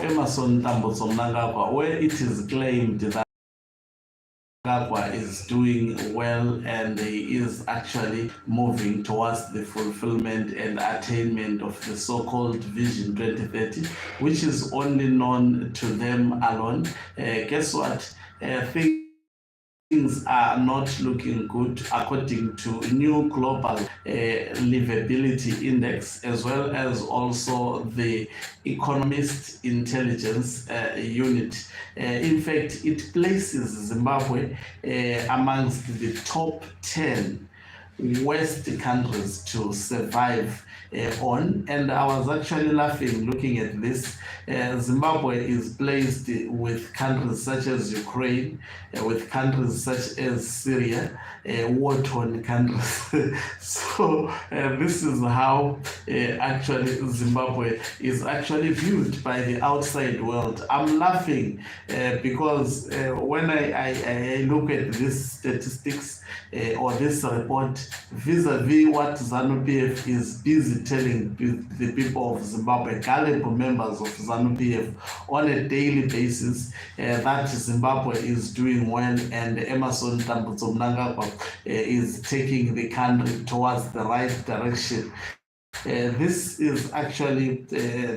Emerson Mnangagwa, where it is claimed that Mnangagwa is doing well and he is actually moving towards the fulfillment and attainment of the so-called Vision 2030, which is only known to them alone. Guess what? Things are not looking good according to new global livability index, as well as also the economist intelligence unit. In fact, it places Zimbabwe amongst the top 10 West countries to survive on. And I was actually laughing looking at this. Zimbabwe is placed with countries such as Ukraine, with countries such as Syria, war-torn countries. So this is how actually Zimbabwe is actually viewed by the outside world. I'm laughing because when I look at these statistics or this report vis-a-vis what ZANU-PF is busy telling the people of Zimbabwe, gullible members of ZANU-PF, on a daily basis, that Zimbabwe is doing well and Emerson Mnangagwa is taking the country towards the right direction. This is actually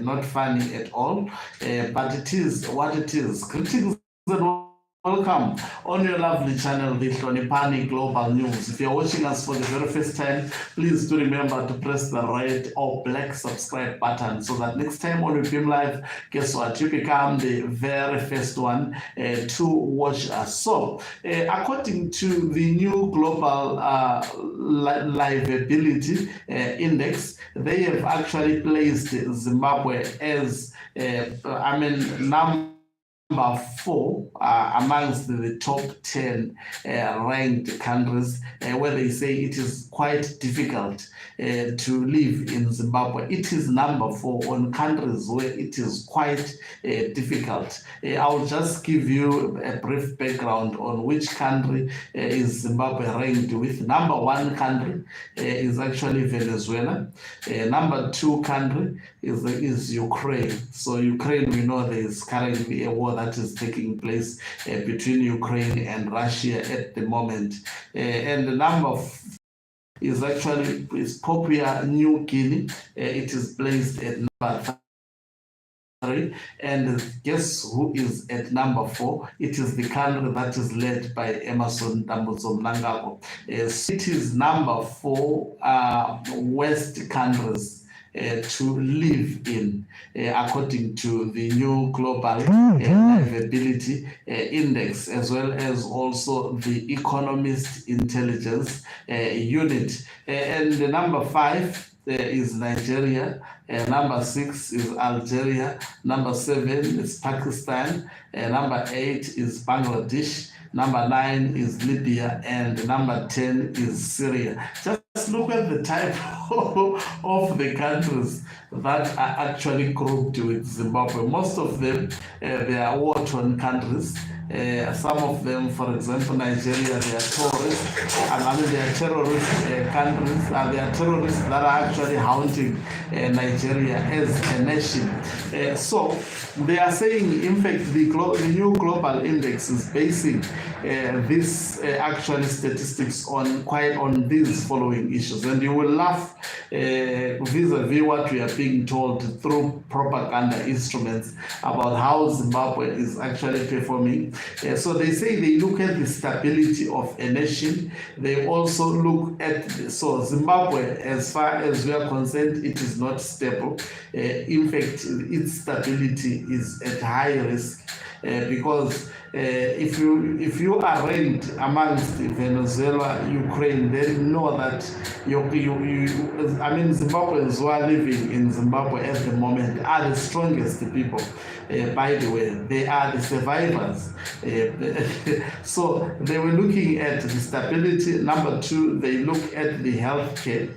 not funny at all, but it is what it is. Greetings and welcome on your lovely channel, the Hlonipani Global News. If you're watching us for the very first time, please do remember to press the red or black subscribe button so that next time when we film live, guess what? You become the very first one to watch us. So, according to the new global livability index, they have actually placed Zimbabwe as, number 4 amongst the top 10 ranked countries, where they say it is quite difficult to live in Zimbabwe. It is number 4 on countries where it is quite difficult. I'll just give you a brief background on which country is Zimbabwe ranked with. Number 1 country is actually Venezuela. Number 2 country is Ukraine. So Ukraine, we know there is currently a war that is taking place between Ukraine and Russia at the moment. And the number is actually Papua New Guinea. It is placed at number 3. And guess who is at number 4? It is the country that is led by Emerson Mnangagwa. It is number 4 West countries to live in, according to the new global livability index, as well as also the economist intelligence unit. And the number 5 is Nigeria, number 6 is Algeria, number 7 is Pakistan, number 8 is Bangladesh, number 9 is Libya, and number 10 is Syria. Just look at the type of the countries that are actually grouped with Zimbabwe. Most of them, they are war-torn countries. Some of them, for example, Nigeria, they are tourists. They are terrorist countries. They are terrorists that are actually haunting Nigeria as a nation. So they are saying, in fact, the new global index is basing this actually statistics on these following issues, and you will laugh vis-a-vis what we are being told through propaganda instruments about how Zimbabwe is actually performing. So they say they look at the stability of a nation. They also look at Zimbabwe, as far as we are concerned, it is not stable. In fact, its stability is at high risk. Because if you are ranked amongst Venezuela, Ukraine, then you know that Zimbabweans who are living in Zimbabwe at the moment are the strongest people. By the way, they are the survivors. So they were looking at the stability. Number 2, they look at the healthcare.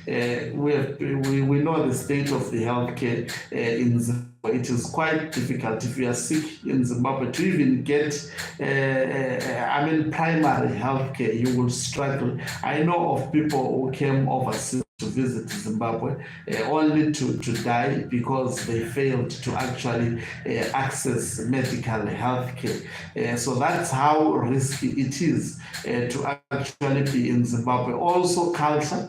We know the state of the healthcare in Zimbabwe. It is quite difficult if you are sick in Zimbabwe to even get primary healthcare. You will struggle. I know of people who came overseas to visit Zimbabwe, only to die because they failed to actually access medical health care. So that's how risky it is to actually be in Zimbabwe. Also culture.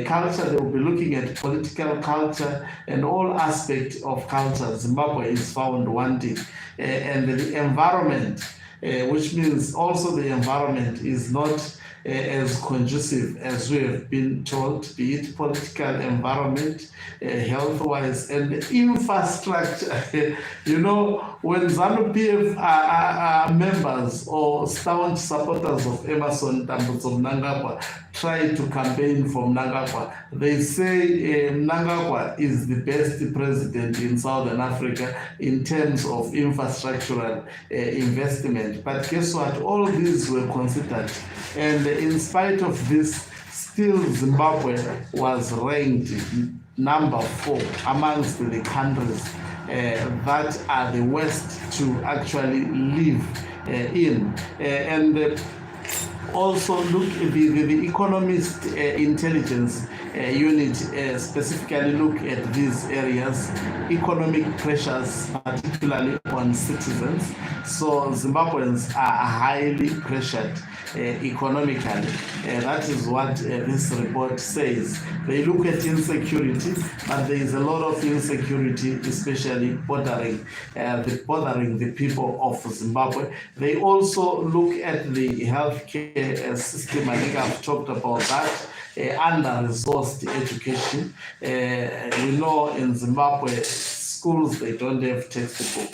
Culture, they will be looking at political culture and all aspects of culture. Zimbabwe is found wanting. And the environment, which means also the environment is not as conducive as we have been told, be it political environment, health-wise, and infrastructure. You know, when ZANU-PF are members or staunch supporters of Emerson Mnangagwa try to campaign for Mnangagwa, they say Mnangagwa is the best president in Southern Africa in terms of infrastructural investment. But guess what? All these were considered. And in spite of this, still Zimbabwe was ranked number 4 amongst the countries that are the worst to actually live in. And also look at the economist intelligence unit specifically look at these areas, economic pressures, particularly on citizens. So Zimbabweans are highly pressured economically. That is what this report says. They look at insecurity, but there is a lot of insecurity, especially bothering the people of Zimbabwe. They also look at the healthcare system. I think I've talked about that. Under-resourced education. You know, in Zimbabwe, schools, they don't have textbook.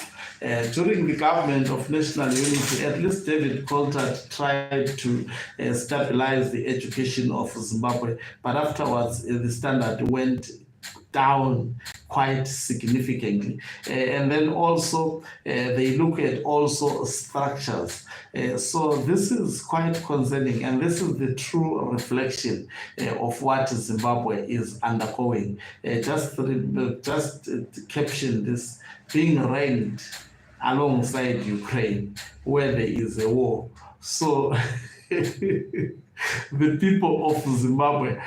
During the government of national unity, at least David Coulthard tried to stabilize the education of Zimbabwe, but afterwards the standard went down quite significantly. And then also they look at also structures. So this is quite concerning, and this is the true reflection of what Zimbabwe is undergoing. Just caption this: being ranked alongside Ukraine, where there is a war. So the people of Zimbabwe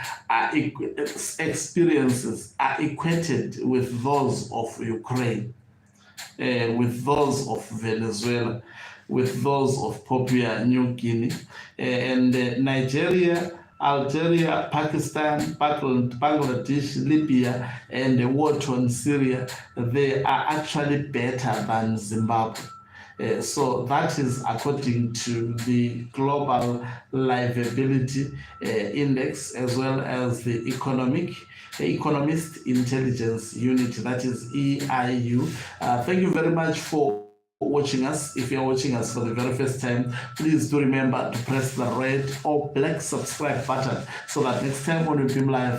experiences are equated with those of Ukraine, with those of Venezuela, with those of Papua New Guinea, and Nigeria, Algeria, Pakistan, Bangladesh, Libya, and the war-torn Syria. They are actually better than Zimbabwe. So that is according to the Global Livability Index, as well as the Economist Intelligence Unit, that is EIU. Thank you very much for watching us. If you're watching us for the very first time, please do remember to press the red or black subscribe button so that next time when we film live,